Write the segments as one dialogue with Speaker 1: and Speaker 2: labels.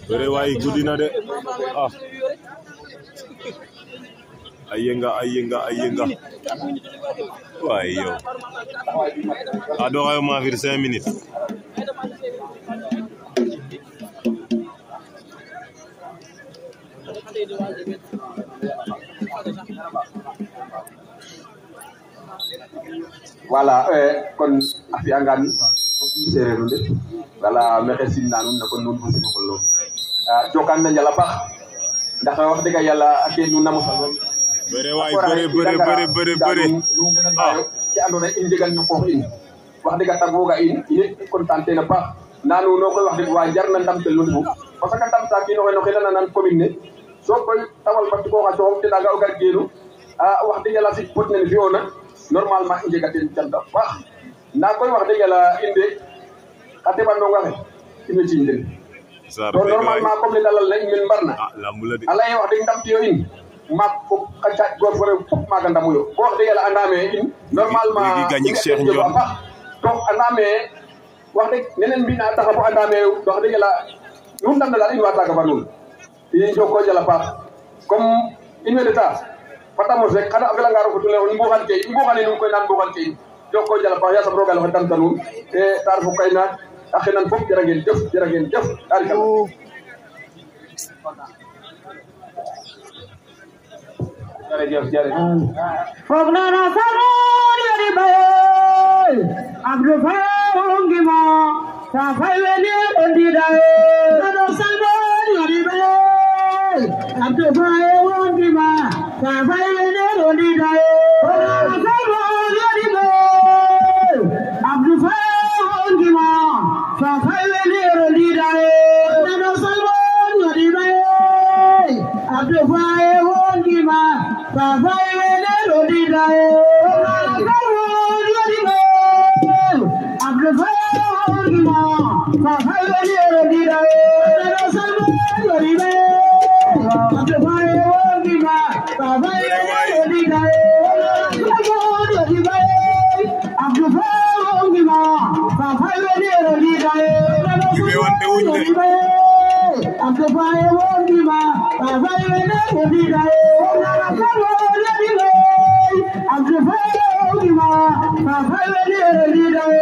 Speaker 1: Bere waay guddi na de ah ayenga waay yow ado xayo ma fir 5 minutes
Speaker 2: voilà kon a fi'angaan sereer nu ndet wala maxey simna nuun na kon nuun fo simangol nuun jokaan na njal a paax ndax wax dëgg yàlla ak nuun na mosal lool
Speaker 1: bëre waay bëre
Speaker 2: ke andoona yee in njegan no qoox in wax dëgg tagooga in content ten a paax na nuuno koy wax dëgg wa njar na ndamtel nu ndefu parce que ndamta kiin oxe no xe nanan commune ne so koy tawal batikoxa coxong te naaga o gar geenu wax dëgg yàlla fi pot nene fi'oona normalement i njega teen cant a paax ndaa koy wax dëgg yàlla in de xa teɓandong axe in way ciiñ den to normalement comme ne da lalna in men mbarna a leye wax dëgg ndamtiyo in maak fo xa caaƴ goor fo rew fop maaga ndamuyo bo wax dëgg yàlla andame in normalement a paax to andame wax dëgg neneen mbina a taxa bo andame wax dëgg yàlla nuun ndam na daal in wa taaga fa nuun i njoko njal a paax comme in way ndeta fata mos rek xana a felanga roog tule i mbuxane nuun koy naan mbuxan ke in joko njal a paax yasam roog ale damta nuun te ta ref o kay naak a xenan fop jërë ngeen jëf tarikala jërëjëf
Speaker 3: foog na na samoon yori baye Abdou Faye ngima sa fay wene ondidaye na samoon yori baye Abdou Faye ngima sa fay wene ondidaye na samoon yori baye Abdou Faye ngima sa fay wene ondidaye na samoon yori baye Abdou Faye ngima sa fay wene ondidaye Abdou Faye ngima sa fay wene ondidaye na samoon yori baye Abdou Faye ngima sa fay wene ondidaye Abdou Faye ngima sa fay wene ondidaye Abdou Faye ngima sa fay wene ondidaye Abdou Faye ngima sa fay wene ondidaye Abdou Faye ngima sa fay wene ondidaye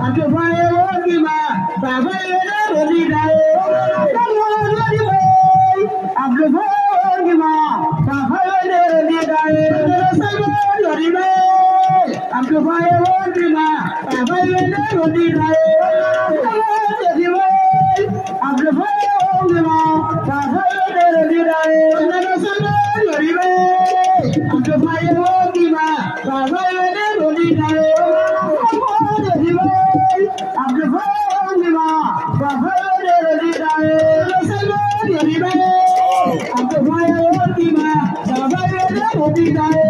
Speaker 3: Abdou Faye ngima sa fay wene ondidaye Abdou Faye ngima sa fay wene ondidaye Abdou Faye ngima sa fay wene ondidaye Abdou Faye ngima sa fay wene ondidaye Abdou Faye ngima sa fay wene ondidaye Abdou Faye ngima sa fay wene ondidaye Abdou Faye ngima sa fay wene ondidaye